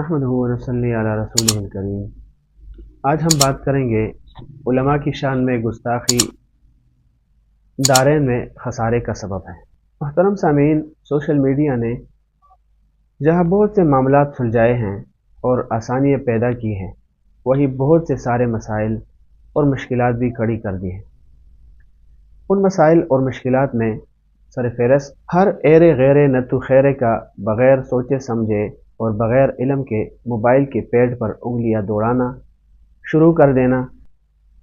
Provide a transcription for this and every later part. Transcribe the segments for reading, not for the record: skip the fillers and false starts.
नहमदुहु व नसल्ली अला रसूलिहिल करीम। आज हम बात करेंगे उलमा की शान में गुस्ताखी दारैन में खसारे का सबब है। मुहतरम सामीन, सोशल मीडिया ने जहाँ बहुत से मामलात सुलझाए हैं और आसानियाँ पैदा की हैं, वही बहुत से सारे मसाइल और मुश्किलात भी खड़ी कर दी हैं। उन मसाइल और मुश्किलात में सरफहरस्त हर एरे गैरे नतु खैरे का बग़ैर सोचे समझे और बग़ैर इल्म के मोबाइल के पेड़ पर उंगलियां दौड़ाना शुरू कर देना,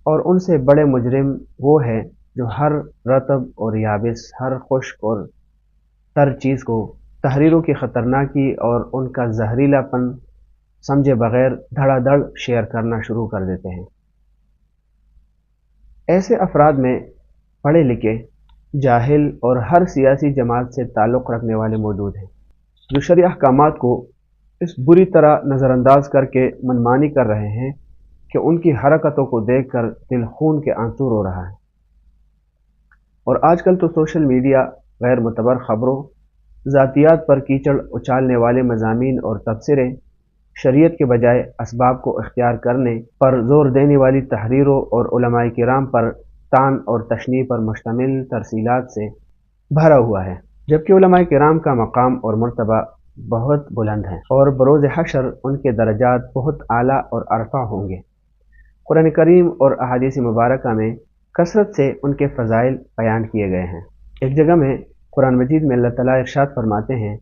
और उनसे बड़े मुजरिम वो है जो हर रतब और याबिस, हर खुश्क और तर चीज़ को तहरीरों की ख़तरनाकी और उनका जहरीलापन समझे बग़ैर धड़ाधड़ शेयर करना शुरू कर देते हैं। ऐसे अफराद में पढ़े लिखे, जाहिल और हर सियासी जमात से ताल्लुक़ रखने वाले मौजूद हैं, जो शरई अहकामात को इस बुरी तरह नज़रअंदाज करके मनमानी कर रहे हैं कि उनकी हरकतों को देखकर दिल खून के आंसू रो रहा है। और आजकल तो सोशल मीडिया गैर मुतबर ख़बरों, ज़ातियात पर कीचड़ उछालने वाले मज़ामीन और तबसरे, शरीयत के बजाय असबाब को इख्तियार करने पर ज़ोर देने वाली तहरीरों और उलमाए किराम पर तान और तशनी पर मुश्तमिल तरसीलात से भरा हुआ है, जबकि उलमाए किराम का मकाम और मर्तबा बहुत बुलंद है और बरोज़ हशर उनके दरजात बहुत आला और अरफा होंगे। कुरान करीम और अहादीस मुबारका में कसरत से उनके फ़ज़ाइल बयान किए गए हैं। एक जगह में कुरान मजीद में अल्लाह ताला इरशाद फरमाते हैं,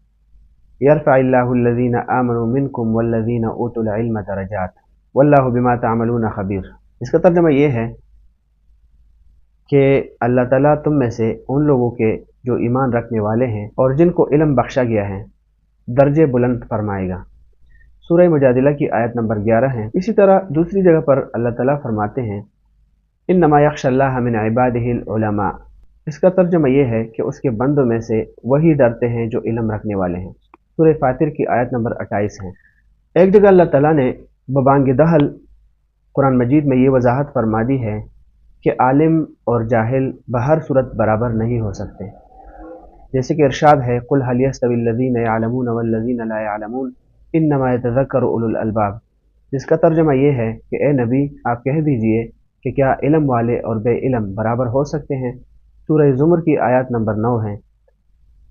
यरफ़अल्लाहुल्लज़ीना आमनू मिनकुम वल्लज़ीना ऊतुल इल्म दरजात वल्लाहु बिमा तअमलून ख़बीर। इसका तर्जुमा ये है कि अल्लाह ताला तुम में से उन लोगों के जो ईमान रखने वाले हैं और जिनको इल्म बख्शा गया है दर्जे बुलंद फरमाएगा। सूरह मुजादिला की आयत नंबर 11 है। इसी तरह दूसरी जगह पर अल्लाह ताला फरमाते हैं, इन्नमा यख्शल्लाह मिन इबादिहिल उलमा। इसका तर्जुमा ये है कि उसके बंदों में से वही डरते हैं जो इल्म रखने वाले हैं। सूरह फातिर की आयत नंबर 28 है। एक जगह अल्लाह ताला ने बबांग दहल कुरान मजीद में ये वजाहत फरमा दी है कि आलिम और जाहिल बहर सूरत बराबर नहीं हो सकते। जैसे कि इरशाद है, कुल हल यस्तविल्लज़ीना यअलमून वल्लज़ीना ला यअलमून इन्नमा यतज़क्करु उलुल अलबाब। जिसका तर्जुमा ये है कि ए नबी, आप कह दीजिए कि क्या इल्म वाले और बे इल्म बराबर हो सकते हैं। सूरह ज़ुमर की आयत नंबर 9 है।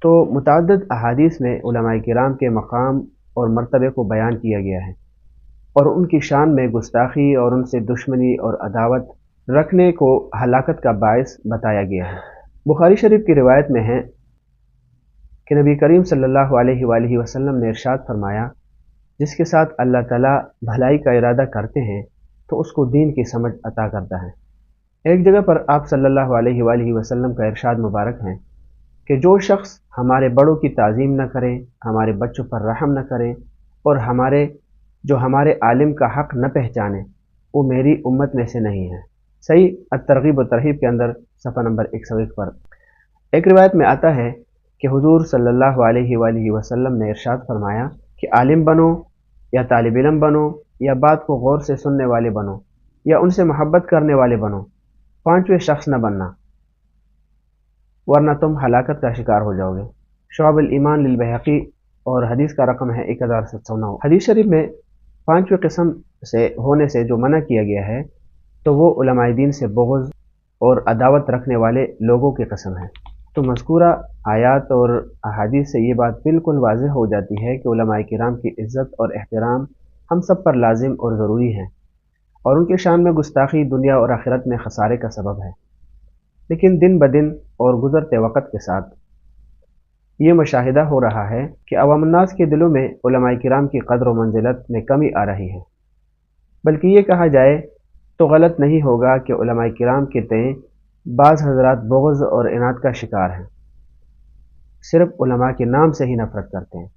तो मुतअद्दिद अहादीस में उलमाए किराम के मकाम और मर्तबे को बयान किया गया है और उनकी शान में गुस्ताखी और उनसे दुश्मनी और अदावत रखने को हलाकत का बायस बताया गया है। बुखारी शरीफ की रिवायत में है कि नबी करीम सल्लल्लाहु अलैहि वसल्लम ने इरशाद फरमाया, जिसके साथ अल्लाह ताला भलाई का इरादा करते हैं तो उसको दीन की समझ अता करता है। एक जगह पर आप सल्लल्लाहु अलैहि वसल्लम का इरशाद मुबारक है कि जो शख्स हमारे बड़ों की ताज़ीम न करे, हमारे बच्चों पर रहम न करे और हमारे आलिम का हक़ न पहचाने, वो मेरी उम्मत में से नहीं है। सही अत-तरग़ीब व तरहीब के अंदर सफ़ा नंबर 101 पर एक रिवायत में आता है कि हुज़ूर सल्लल्लाहु अलैहि वसल्लम ने इरशाद फरमाया कि आलिम बनो या तालिब इल्म बनो या बात को गौर से सुनने वाले बनो या उनसे मोहब्बत करने वाले बनो, पांचवें शख्स न बनना, वरना तुम हलाकत का शिकार हो जाओगे। शुअबुल ईमान लिल बैहक़ी और हदीस का रकम है 1709। हदीस शरीफ में पांचवें किस्म से होने से जो मना किया गया है तो वो उलमाए दीन से बुग़्ज़ और अदावत रखने वाले लोगों की कसम है। तो मज़कूरा आयात और अहादीस से ये बात बिल्कुल वाज़ेह हो जाती है कि उलमाए किराम की इज़्ज़त और एहतराम हम सब पर लाजिम और ज़रूरी है और उनके शान में गुस्ताखी दुनिया और आखिरत में खसारे का सबब है। लेकिन दिन ब दिन और गुज़रते वक़्त के साथ ये मुशाहिदा हो रहा है कि अवामुन्नास के दिलों में उलमाए किराम की क़द्र व मंज़िलत में कमी आ रही है। बल्कि ये कहा जाए तो गलत नहीं होगा कि उलमाए किराम के तय बाज़ हज़रात बुग़्ज़ और इनाद का शिकार हैं। सिर्फ़ उलमा के नाम से ही नफ़रत करते हैं।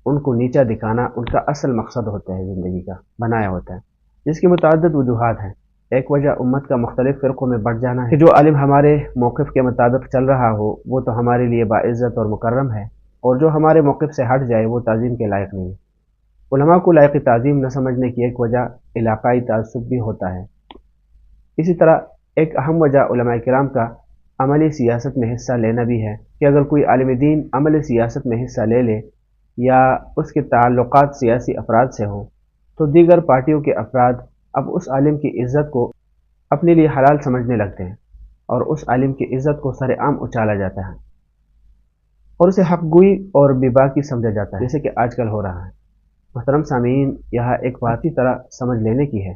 उनको नीचा दिखाना उनका असल मकसद होता है, ज़िंदगी का बनाया होता है, जिसकी मुतअद्दिद वजूहात हैं। एक वजह उम्मत का मुख्तलिफ़ फ़िरक़ों में बढ़ जाना है कि जो आलिम हमारे मौक़िफ़ के मुताबिक चल रहा हो वो तो हमारे लिए बाइज़्ज़त और मुकर्रम है, और जो हमारे मौक़िफ़ से हट जाए वो ताज़ीम के लायक नहीं है। उलमा को लायक ताज़ीम न समझने की एक वजह इलाक़ाई तअस्सुब भी होता है। इसी तरह एक अहम वजह उलमाए किराम का अमली सियासत में हिस्सा लेना भी है कि अगर कोई आलिम दीन अमली सियासत में हिस्सा ले ले یا اس کے تعلقات سیاسی افراد سے ہوں تو دیگر پارٹیوں کے افراد اب اس عالم کی عزت کو اپنے لیے حلال سمجھنے لگتے ہیں اور اس عالم کی عزت کو سر عام اچالا جاتا ہے اور اسے حق گوئی اور بے باکی سمجھا جاتا ہے، جیسے کہ آج کل ہو رہا ہے۔ محترم سامعین، یہاں ایک بات طرح سمجھ لینے کی ہے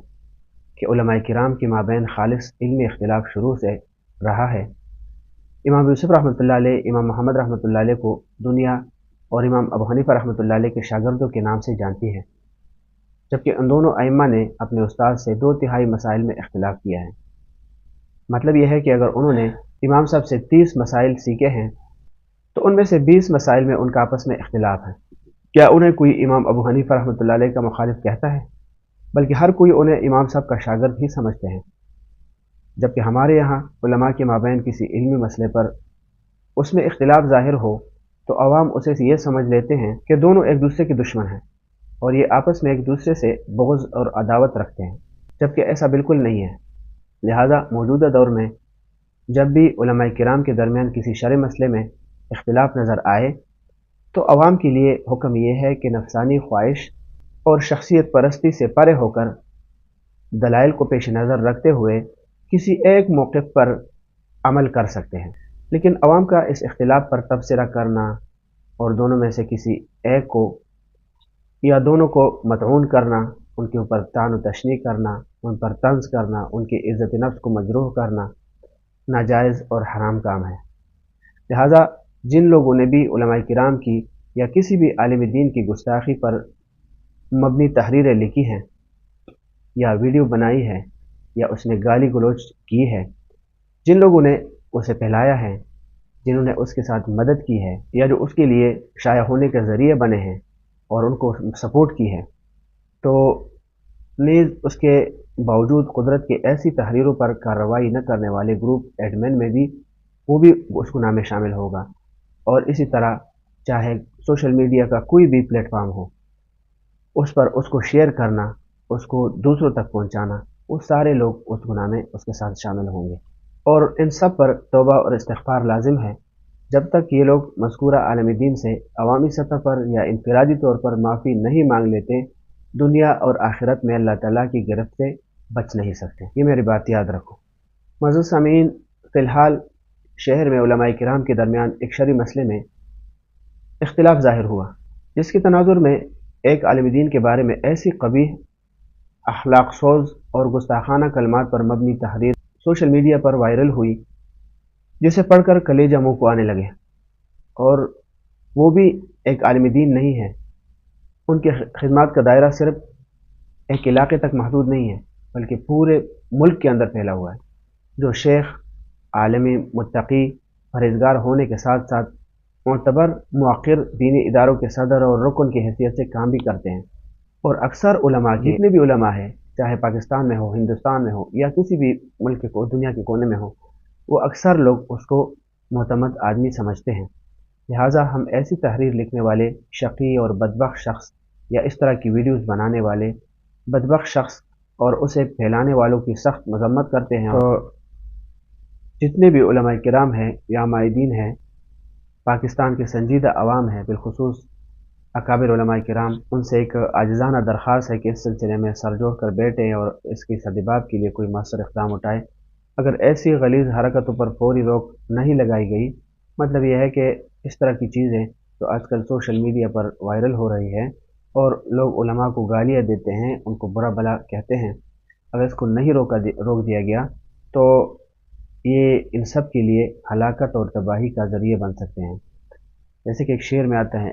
کہ علماء کرام کے مابین خالص علمی اختلاف شروع سے رہا ہے۔ امام یوسف رحمۃ اللہ علیہ، امام محمد رحمۃ اللہ علیہ کو دنیا اور امام ابو حنیفہ رحمۃ اللہ علیہ کے شاگردوں کے نام سے جانتی ہے، جبکہ ان دونوں ائمہ نے اپنے استاد سے 2/3 مسائل میں اختلاف کیا ہے۔ مطلب یہ ہے کہ اگر انہوں نے امام صاحب سے 30 مسائل سیکھے ہیں تو ان میں سے 20 مسائل میں ان کا آپس میں اختلاف ہے۔ کیا انہیں کوئی امام ابو حنیفہ رحمۃ اللہ علیہ کا مخالف کہتا ہے؟ بلکہ ہر کوئی انہیں امام صاحب کا شاگرد ہی سمجھتے ہیں، جبکہ ہمارے یہاں علماء کے مابین کسی علمی مسئلے پر اس میں اختلاف ظاہر ہو تو عوام اسے یہ سمجھ لیتے ہیں کہ دونوں ایک دوسرے کے دشمن ہیں اور یہ آپس میں ایک دوسرے سے بغض اور عداوت رکھتے ہیں، جبکہ ایسا بالکل نہیں ہے۔ لہٰذا موجودہ دور میں جب بھی علماء کرام کے درمیان کسی شرعی مسئلے میں اختلاف نظر آئے تو عوام کے لیے حکم یہ ہے کہ نفسانی خواہش اور شخصیت پرستی سے پرے ہو کر دلائل کو پیش نظر رکھتے ہوئے کسی ایک موقف پر عمل کر سکتے ہیں، لیکن عوام کا اس اختلاف پر تبصرہ کرنا اور دونوں میں سے کسی ایک کو یا دونوں کو مطعون کرنا، ان کے اوپر طعن و تشنیع کرنا، ان پر طنز کرنا، ان کی عزت نفس کو مجروح کرنا ناجائز اور حرام کام ہے۔ لہٰذا جن لوگوں نے بھی علماء کرام کی یا کسی بھی عالم دین کی گستاخی پر مبنی تحریریں لکھی ہیں یا ویڈیو بنائی ہے یا اس میں گالی گلوچ کی ہے، جن لوگوں نے اسے پھیلایا ہے، جنہوں نے اس کے ساتھ مدد کی ہے یا جو اس کے لیے شائع ہونے کے ذریعے بنے ہیں اور ان کو سپورٹ کی ہے، تو نیز اس کے باوجود قدرت کے ایسی تحریروں پر کارروائی نہ کرنے والے گروپ ایڈمن میں بھی وہ بھی اس گناہ میں شامل ہوگا۔ اور اسی طرح چاہے سوشل میڈیا کا کوئی بھی پلیٹ فارم ہو، اس پر اس کو شیئر کرنا، اس کو دوسروں تک پہنچانا، وہ سارے لوگ اس گناہ میں اس کے ساتھ شامل ہوں گے، اور ان سب پر توبہ اور استغفار لازم ہے۔ جب تک یہ لوگ مذکورہ عالم دین سے عوامی سطح پر یا انفرادی طور پر معافی نہیں مانگ لیتے، دنیا اور آخرت میں اللہ تعالیٰ کی گرفت سے بچ نہیں سکتے۔ یہ میری بات یاد رکھو۔ معزز سامعین، فی الحال شہر میں علماء کرام کے درمیان ایک شرعی مسئلے میں اختلاف ظاہر ہوا، جس کے تناظر میں ایک عالم دین کے بارے میں ایسی قبیح، اخلاق سوز اور گستاخانہ کلمات پر مبنی تحریر سوشل میڈیا پر وائرل ہوئی، جسے پڑھ کر کلیجہ منہ کو آنے لگے، اور وہ بھی ایک عالم دین نہیں ہے۔ ان کے خدمات کا دائرہ صرف ایک علاقے تک محدود نہیں ہے، بلکہ پورے ملک کے اندر پھیلا ہوا ہے، جو شیخ، عالم، متقی، پرہیزگار ہونے کے ساتھ ساتھ معتبر موقر دینی اداروں کے صدر اور رکن کی حیثیت سے کام بھی کرتے ہیں، اور اکثر علماء جتنے بھی علماء ہیں، چاہے پاکستان میں ہو، ہندوستان میں ہو یا کسی بھی ملک کو دنیا کے کونے میں ہو، وہ اکثر لوگ اس کو معتمد آدمی سمجھتے ہیں۔ لہٰذا ہم ایسی تحریر لکھنے والے شقی اور بدبخت شخص یا اس طرح کی ویڈیوز بنانے والے بدبخت شخص اور اسے پھیلانے والوں کی سخت مذمت کرتے ہیں، اور جتنے بھی علماء کرام ہیں یا مائدین ہیں، پاکستان کے سنجیدہ عوام ہیں، بالخصوص اکابر علماء کرام، ان سے ایک عاجزانہ درخواست ہے کہ اس سلسلے میں سر جوڑ کر بیٹھیں اور اس کی سدباب کے لیے کوئی مؤثر اقدام اٹھائے۔ اگر ایسی غلیظ حرکتوں پر فوری روک نہیں لگائی گئی، مطلب یہ ہے کہ اس طرح کی چیزیں جو آج کل سوشل میڈیا پر وائرل ہو رہی ہے اور لوگ علماء کو گالیاں دیتے ہیں، ان کو برا بھلا کہتے ہیں، اگر اس کو نہیں روک دیا گیا تو یہ ان سب کے لیے ہلاکت اور تباہی کا ذریعہ بن سکتے ہیں۔ جیسے کہ ایک شعر میں آتا ہے،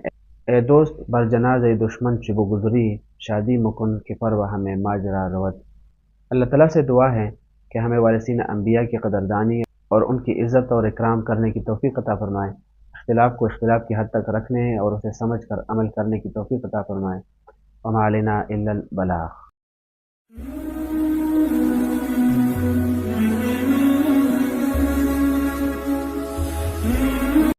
اے دوست بر جنازہ دشمن چبو گزری، شادی مکن کے پروا ہمیں ماجرا روت۔ اللہ تعالیٰ سے دعا ہے کہ ہمیں وارثین انبیاء کی قدردانی اور ان کی عزت اور اکرام کرنے کی توفیق عطا فرمائے، اختلاف کو اختلاف کی حد تک رکھنے اور اسے سمجھ کر عمل کرنے کی توفیق عطا فرمائے۔ وما علینا الا البلاغ۔